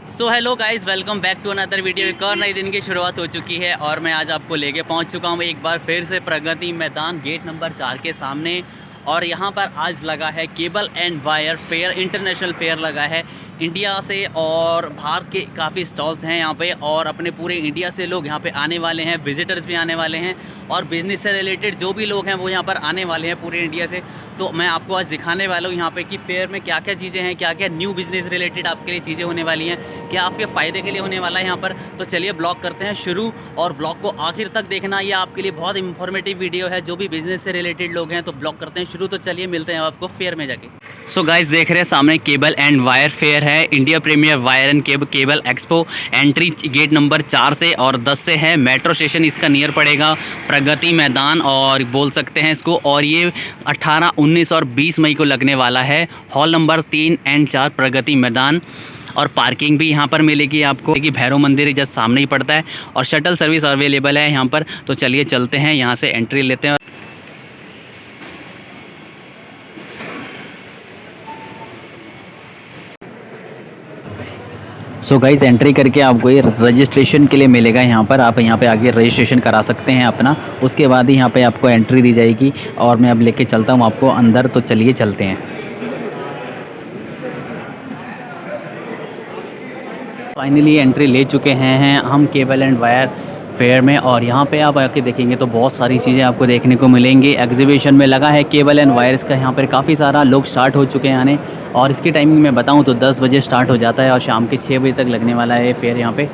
So hello guys, welcome back to another video. एक और नई दिन की शुरुआत हो चुकी है और मैं आज आपको लेके पहुंच चुका हूं एक बार फिर से प्रगति मैदान गेट नंबर 4 के सामने। और यहां पर आज लगा है cable and wire fair, international fair लगा है। इंडिया से और बाहर के काफ़ी स्टॉल्स हैं यहाँ पे, और अपने पूरे इंडिया से लोग यहाँ पे आने वाले हैं, विजिटर्स भी आने वाले हैं, और बिज़नेस से रिलेटेड जो भी लोग हैं वो यहाँ पर आने वाले हैं पूरे इंडिया से। तो मैं आपको आज दिखाने वाला हूँ यहाँ पे कि फेयर में क्या क्या चीज़ें हैं, क्या क्या न्यू बिज़नेस रिलेटेड आपके लिए चीज़ें होने वाली हैं, क्या आपके फ़ायदे के लिए होने वाला है यहाँ पर। तो चलिए ब्लॉग करते हैं शुरू, और ब्लॉग को आखिर तक देखना, ये आपके लिए बहुत इंफॉर्मेटिव वीडियो है। जो भी बिज़नेस से रिलेटेड लोग हैं तो ब्लॉग करते हैं शुरू। तो चलिए मिलते हैं आपको फेयर में जाके। सो गाइस, देख रहे हैं सामने केबल एंड वायर फेयर है, India premier wire and cable expo. Entry gate number 4 से और 10 से है। मेट्रो स्टेशन इसका नियर पड़ेगा, प्रगति मैदान और बोल सकते हैं इसको। और ये 18, 19 और 20 मई को लगने वाला है। Hall number 3 and 4 Pragati Maidan. और पार्किंग भी यहाँ पर मिलेगी आपको, कि भैरव मंदिर जस्ट सामने ही पड़ता है, और शटल सर्विस अवेलेबल है यहाँ पर। तो चलिए चलते हैं, यहाँ से एंट्री लेते हैं। सो गाइस, एंट्री करके आपको ये रजिस्ट्रेशन के लिए मिलेगा यहाँ पर। आप यहाँ पे आगे रजिस्ट्रेशन करा सकते हैं अपना, उसके बाद ही यहाँ पे आपको एंट्री दी जाएगी। और मैं अब लेके चलता हूँ आपको अंदर। तो चलिए चलते हैं। फाइनली एंट्री ले चुके हैं हम केबल एंड वायर फेयर में। और यहाँ पे आप आके देखेंगे तो बहुत सारी चीज़ें आपको देखने को मिलेंगी। एग्जीबिशन में लगा है केबल एंड वायर्स का, यहाँ पर काफ़ी सारा लोग स्टार्ट हो चुके हैं आने। और इसकी टाइमिंग मैं बताऊँ तो 10 बजे स्टार्ट हो जाता है और शाम के 6 बजे तक लगने वाला है फेयर यहाँ पे।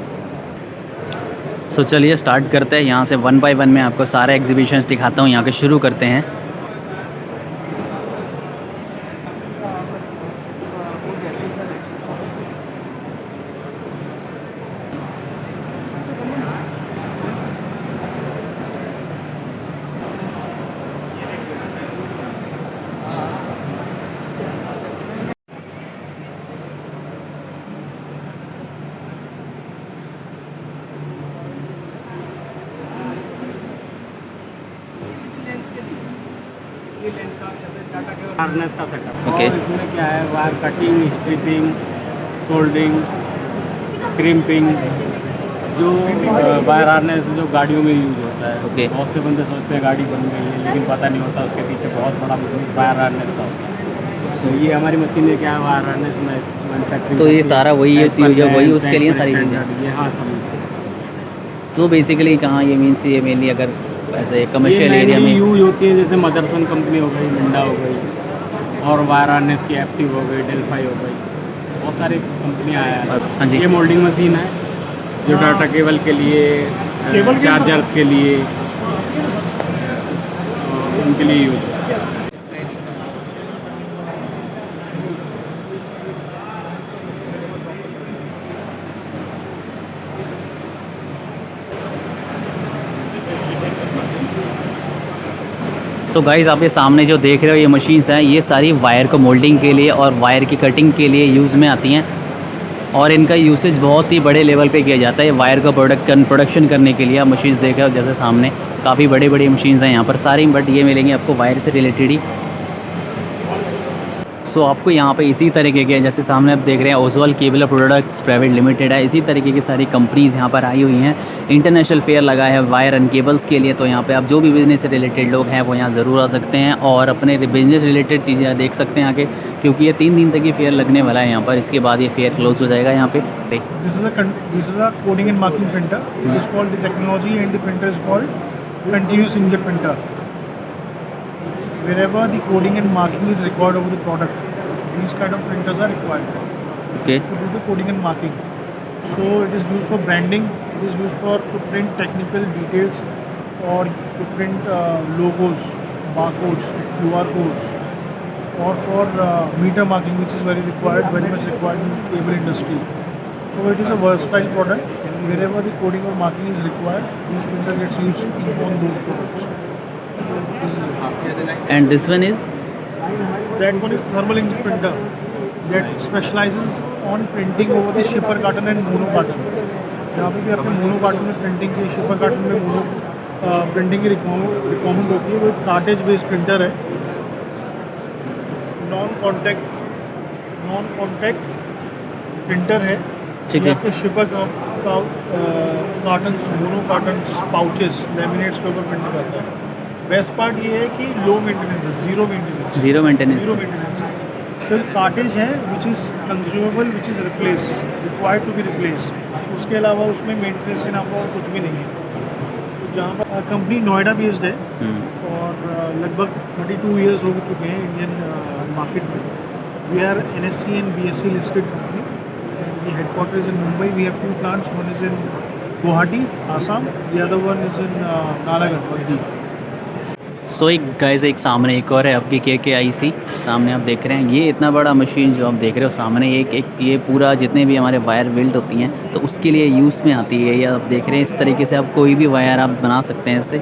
सो चलिए स्टार्ट करते हैं। यहाँ से 1 बाय 1 मैं आपको सारे एग्जीबिशंस दिखाता हूँ। यहाँ के शुरू करते हैं। हार्नेस का सेटअप। ओके। और इसमें क्या है, wire cutting, stripping, soldering, crimping, जो वायर हार्नेस जो गाड़ियों में यूज होता है। ओके। बहुत से बंदे सोचते हैं गाड़ी बन गई है, लेकिन पता नहीं होता उसके पीछे बहुत बड़ा बिजनेस वायर हार्नेस का होता है। तो ये हमारी मशीन है, क्या है, वायर हार्नेस में मैन्युफैक्चरिंग। तो ये सारा वही वही उसके लिए सारी चीज़ें। ये हाँ समझ। तो बेसिकली कहाँ ये मीन्स ये मेनली अगर ऐसे कमर्शियल ये एरिया में यूज होती है, जैसे मदरसन कंपनी हो गई, मिंडा हो गई, और वायर हार्नेस की एक्टिव हो गई, डेल्फाई हो गई, बहुत सारी कंपनियाँ आया है। हाँ जी। ये मोल्डिंग मशीन है जो डाटा केबल के लिए, चार्जर्स के लिए, उनके लिए यूज है। सो गाइज़, आप ये सामने जो देख रहे हो ये मशीन्स हैं, ये सारी वायर को मोल्डिंग के लिए और वायर की कटिंग के लिए यूज़ में आती हैं। और इनका यूसेज बहुत ही बड़े लेवल पे किया जाता है। वायर का प्रोडक्शन करने के लिए आप मशीन्स देख रहे हो, जैसे सामने काफ़ी बड़ी बड़ी मशीन्स हैं यहाँ पर सारी, बट ये मिलेंगी आपको वायर से रिलेटेड ही। सो आपको यहाँ पे इसी तरीके के, जैसे सामने आप देख रहे हैं Oswal cable products private limited है, इसी तरीके की सारी कंपनीज़ यहाँ पर आई हुई हैं। इंटरनेशनल फेयर लगा है वायर एंड केबल्स के लिए। तो यहाँ पे आप जो भी बिज़नेस से रिलेटेड लोग हैं वो यहाँ ज़रूर आ सकते हैं और अपने बिज़नेस रिलेटेड चीज़ें देख सकते हैं आगे, क्योंकि ये 3 दिन तक ये फेयर लगने वाला है यहाँ पर। इसके बाद ये फेयर क्लोज हो जाएगा यहाँ पे। This is a coding and marking printer. It is called the technology, and the printer is called continuous inkjet printer. Wherever the coding and marking is required over the product, these kind of printers are required okay. to do the coding and marking. So it is used for branding. It is used for to print technical details or to print logos, barcodes, QR codes, or for meter marking, which is very much required in the cable industry. So it is a versatile product. Wherever the coding or marking is required, this printer gets used on those products. And this one is That one is thermal inkjet printer that specializes on printing over the shipper carton and mono carton. जहाँ पे भी आपने mono carton में printing की, शिपर carton में mono printing की requirement होती है, वो एक कार्टेज बेस्ड प्रिंटर है। नॉन कॉन्टैक्ट प्रिंटर है ठीक ये है। आपके शिपर का cottons, mono cottons, pouches, laminates के ऊपर प्रिंट करता है। बेस्ट पार्ट ये है कि लो मेंटेनेंस है, zero maintenance. Zero maintenance. Zero maintenance. सिर्फ कार्टेज है which is consumable, which is replace, required to be replace. उसके अलावा उसमें मेंटेनेंस के नाम पर कुछ भी नहीं है। तो जहाँ पर कंपनी नोएडा बेस्ड है और लगभग 32 ईयर्स हो चुके हैं इंडियन मार्केट में। We are NSE and BSE listed company. The headquarters in Mumbai. We have 2 plants. One is in Guwahati, Assam. The other one is in Nalagarh, Baddi. सो एक guys, एक सामने एक और है आपकी KKIC, सामने आप देख रहे हैं। ये इतना बड़ा मशीन जो आप देख रहे हो सामने, एक ये पूरा जितने भी हमारे वायर वेल्ड होती हैं तो उसके लिए यूज़ में आती है। ये आप देख रहे हैं, इस तरीके से आप कोई भी वायर आप बना सकते हैं इससे।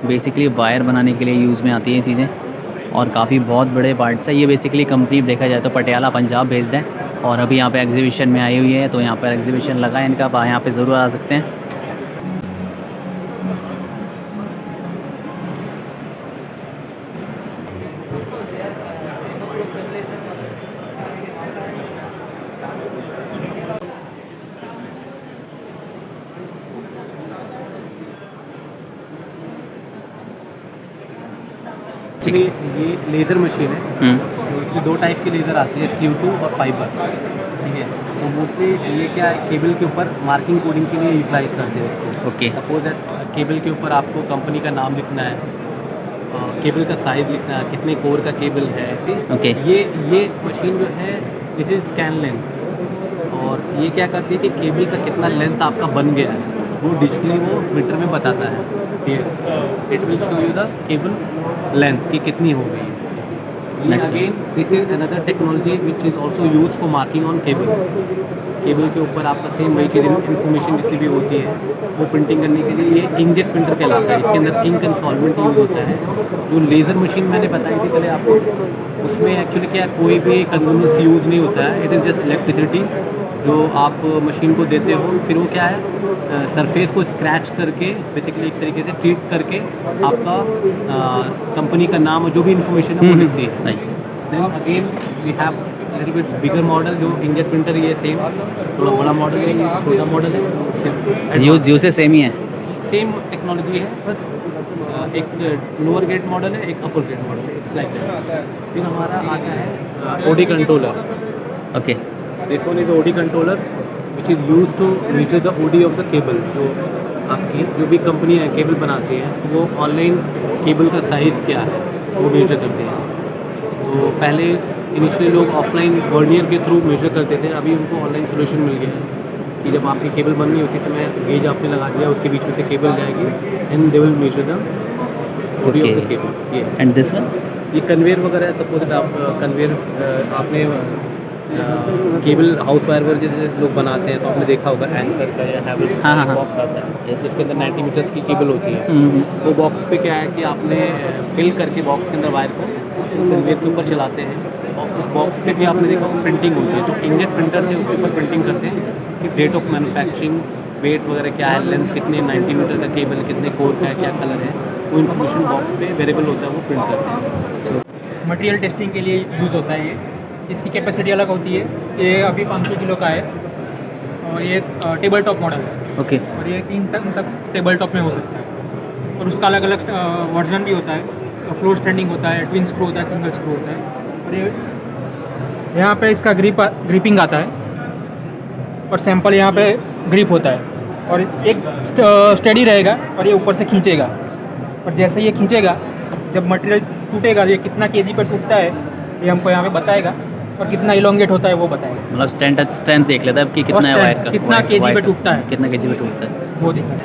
बेसिकली वायर बनाने के लिए यूज़ में आती हैं चीज़ें और काफ़ी बहुत बड़े पार्ट्स है। ये बेसिकली कंपनी देखा जाए तो पटियाला पंजाब बेस्ड है और अभी यहाँ पे एग्जीबिशन में आई हुई है, तो यहाँ पर एग्जीबिशन लगा है इनका, आप यहाँ पे ज़रूर आ सकते हैं। ठीक है। ये लेज़र मशीन है, तो इसमें 2 टाइप के लेज़र आते हैं, CO2 और फाइबर। ठीक है, तो मोस्टली ये क्या है, केबल के ऊपर मार्किंग कोडिंग के लिए यूटिलाइज करते हैं इसको। ओके। सपोज दैट केबल के ऊपर आपको कंपनी का नाम लिखना है, केबल का साइज़ लिखना है, कितने कोर का केबल है। ओके। ये मशीन जो है दिस इज स्कैन लेंथ, और ये क्या करती है कि केबल का कितना लेंथ आपका बन गया है वो डिजिटली वो मीटर में बताता है। It will show you the cable length कि कितनी हो गई है। Next. Again this is another technology which is also use for marking on cable. Cable के ऊपर आपका सेम वही चीज़ इन्फॉर्मेशन जितनी भी होती है वो प्रिंटिंग करने के लिए ये इंकजेट प्रिंटर कहलाता है। इसके अंदर इंक एंड सॉल्वेंट यूज होता है। जो लेज़र मशीन मैंने बताई थी पहले आपको, उसमें एक्चुअली क्या कोई भी कंज्यूमर्स यूज़ नहीं होता है। इट इज़ जस्ट इलेक्ट्रिसिटी जो आप मशीन को देते हो, फिर वो क्या है सरफेस को स्क्रैच करके बेसिकली एक तरीके से ट्रीट करके आपका कंपनी का नाम और जो भी इंफॉर्मेशन है वो लिखती है। Right. Then again we have little bit bigger model जो इंकजेट प्रिंटर ये सेम थोड़ा बड़ा मॉडल है, ये छोटा मॉडल है। यूज़ से सेम ही है। सेम टेक्नोलॉजी है, बस एक लोअर ग्रेड मॉडल है, एक अपर ग्रेड मॉडल है। It's like that. फिर हमारा आता है OD controller. Okay. This one is OD controller which is use to measure the OD of the cable. जो आपकी जो भी कंपनी है केबल बनाती है वो ऑनलाइन केबल का साइज़ क्या है वो मेजर करते हैं। तो पहले इनिशियली लोग ऑफलाइन वर्नियर के थ्रू मेजर करते थे, अभी उनको ऑनलाइन सोल्यूशन मिल गया है कि जब आपकी केबल बन गई उसी समय गेज आपने लगा दिया, उसके बीच में से केबल जाएगी and they will measure the OD of the cable. ये एंड दिस वन ये कन्वेयर वगैरह सपोज आप कन्वेयर आपने केबल हाउस वायर वगैरह जैसे लोग बनाते हैं तो आपने देखा होगा एंकर का या हैवल्स हाँ, का हाँ, बॉक्स आता है जिसके अंदर 90 मीटर्स की केबल होती है। वो बॉक्स पे क्या है कि आपने फिल करके बॉक्स के अंदर वायर को कन्वेयर के ऊपर चलाते हैं और उस बॉक्स पे भी आपने देखा होगा प्रिंटिंग होती है। तो इंकजेट प्रिंटर से उसके ऊपर प्रिंटिंग करते हैं कि डेट ऑफ मैन्युफैक्चरिंग, वेट वगैरह क्या है, लेंथ कितने 90 मीटर का केबल कितने कोर का है, क्या कलर है, वो इन्फॉर्मेशन बॉक्स पे वेरिएबल होता है, वो प्रिंट करते हैं। मटेरियल टेस्टिंग के लिए यूज़ होता है ये। इसकी कैपेसिटी अलग होती है। ये अभी 500 किलो का है और ये टेबल टॉप मॉडल है ओके। और ये 3 टन तक टेबल टॉप में हो सकता है। और उसका अलग अलग वर्जन भी होता है। फ्लोर स्टैंडिंग होता है, ट्विन स्क्रू होता है, सिंगल स्क्रू होता है। और ये यहाँ पे इसका ग्रिपिंग आता है और सैंपल यहाँ पे ग्रिप होता है और एक स्टेडी रहेगा और ये ऊपर से खींचेगा और जैसे ये खींचेगा जब मटेरियल टूटेगा ये कितना केजी पर टूटता है ये हमको यहाँ पे बताएगा और कितना इलोंगेट होता है वो बताएगा। मतलब स्ट्रेंथ देख लेता है कि कितना है वायर का, कितना केजी पे टूटता है, कितना केजी पे टूटता है वो दिखा।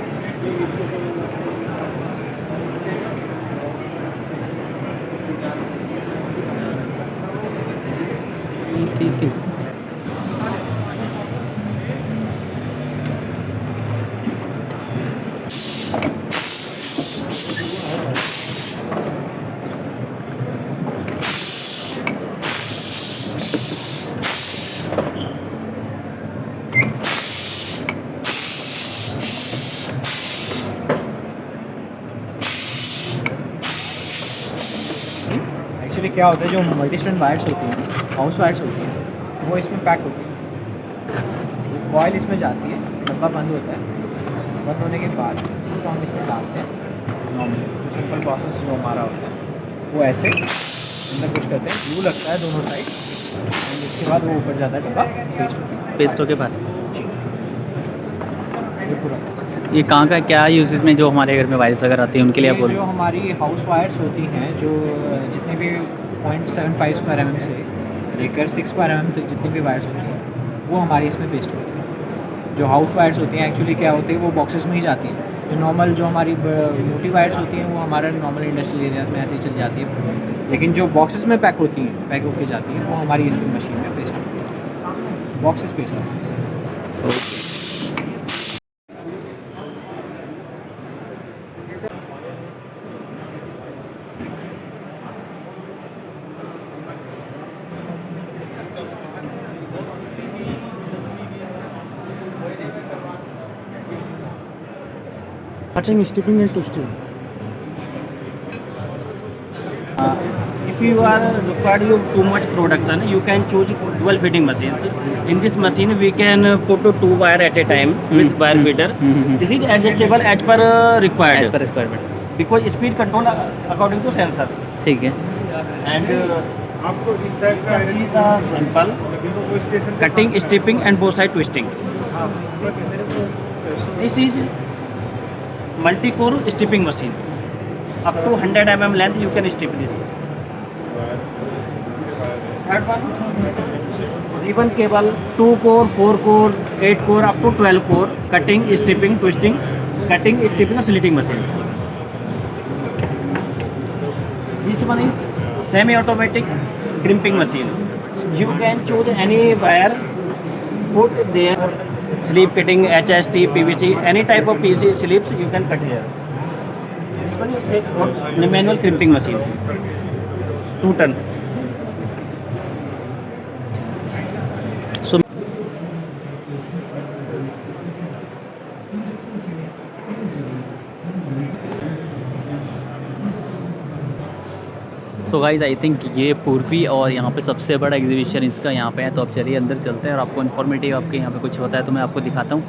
एक्चुअली क्या होता है जो मल्टी स्ट्रैंड वायर्स होती हैं, हाउस वायर्स होती हैं, वो इसमें पैक होती हैं। बॉयल इसमें जाती है, डब्बा बंद होता है, बंद होने के बाद इसको हम इसमें डालते हैं। नॉर्मली सिंपल प्रोसेस जो हमारा होता है वो ऐसे अंदर कुछ करते हैं, ग्लू लगता है दोनों साइड, इसके बाद वो ऊपर जाता है डब्बा पेस्ट होता है। पेस्ट होके बाद जी, ये पूरा ये कहाँ का क्या यूजेस में जो हमारे घर में वायरस वगैरह आती है उनके लिए आप ये बोल जो हमारी हाउस वायर्स होती हैं, जो जितने भी 0.75 स्क्वायर mm से लेकर 6 स्क्वायर mm तक जितनी भी वायर्स होती हैं वो हमारी इसमें पेस्ट होती हैं। जो हाउस वायर्स होती हैं एक्चुअली क्या होती है, वो बॉक्सेस में ही जाती हैं। जो नॉर्मल जो हमारी मोटी वायर्स होती हैं वो हमारा नॉर्मल इंडस्ट्रियल एरिया में ऐसे ही चल जाती है, लेकिन जो बॉक्सेस में पैक होती हैं, पैक होकर जाती हैं, वो हमारी इसमें मशीन में पेस्ट होती है, बॉक्सेस पेस्ट होती हैं। Cutting, steeping and twisting. If you are required you too much production, you can choose dual feeding machines. In this machine, we can put 2 wire at a time with wire feeder. This is adjustable as per required. पर requirement, Because speed control according to sensors. ठीक है। And you can see the sample cutting, stripping, and both side twisting. This is multi-core stripping machine. Up to 100 mm length you can strip this. Third one, ribbon cable, 2 core, 4 core, 8 core, up to 12 core, cutting, stripping, twisting, cutting, stripping, and slitting machines. This one is semi-automatic crimping machine. You can choose any wire, put there, sleeve cutting, HST, PVC, any type of PVC sleeves you can cut here. This one is a manual crimping machine, 2 ton. So guys I think ये पूर्वी और यहाँ पे सबसे बड़ा exhibition इसका यहाँ पे है, तो अब चलिए अंदर चलते हैं और आपको इन्फॉर्मेटिव आपके यहाँ पे कुछ होता है तो मैं आपको दिखाता हूँ।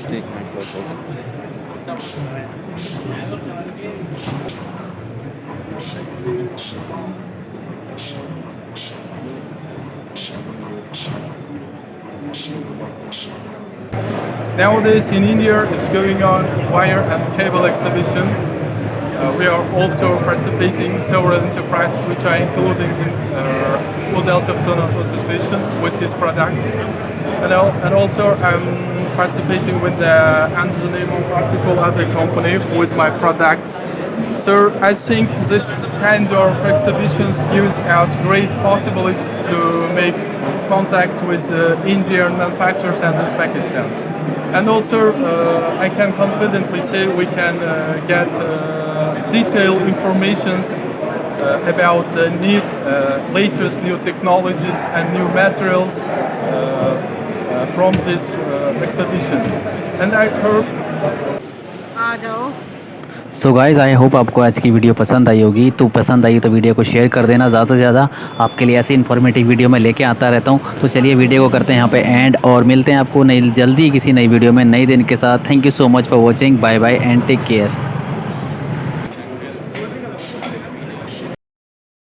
Take myself also. Nowadays in India it's going on wire and cable exhibition. We are also participating several enterprises which are including in Moselle Sonos Association with his products. And also I'm participating with under the name of Article Other Company with my products. So I think this kind of exhibitions gives us great possibilities to make contact with Indian manufacturers and Uzbekistan. And also I can confidently say we can get detailed information about latest new technologies and new materials from these exhibitions. And I hope so guys I hope आपको आज की video पसंद आई होगी। तो पसंद आई तो video को share कर देना ज़्यादा से ज़्यादा। आपके लिए ऐसी इन्फॉर्मेटिव वीडियो मैं लेके आता रहता हूँ। तो चलिए वीडियो को करते हैं यहाँ पे एंड, और मिलते हैं आपको नई जल्दी किसी नई वीडियो में नई दिन के साथ। Thank you so much for watching. Bye bye and take care.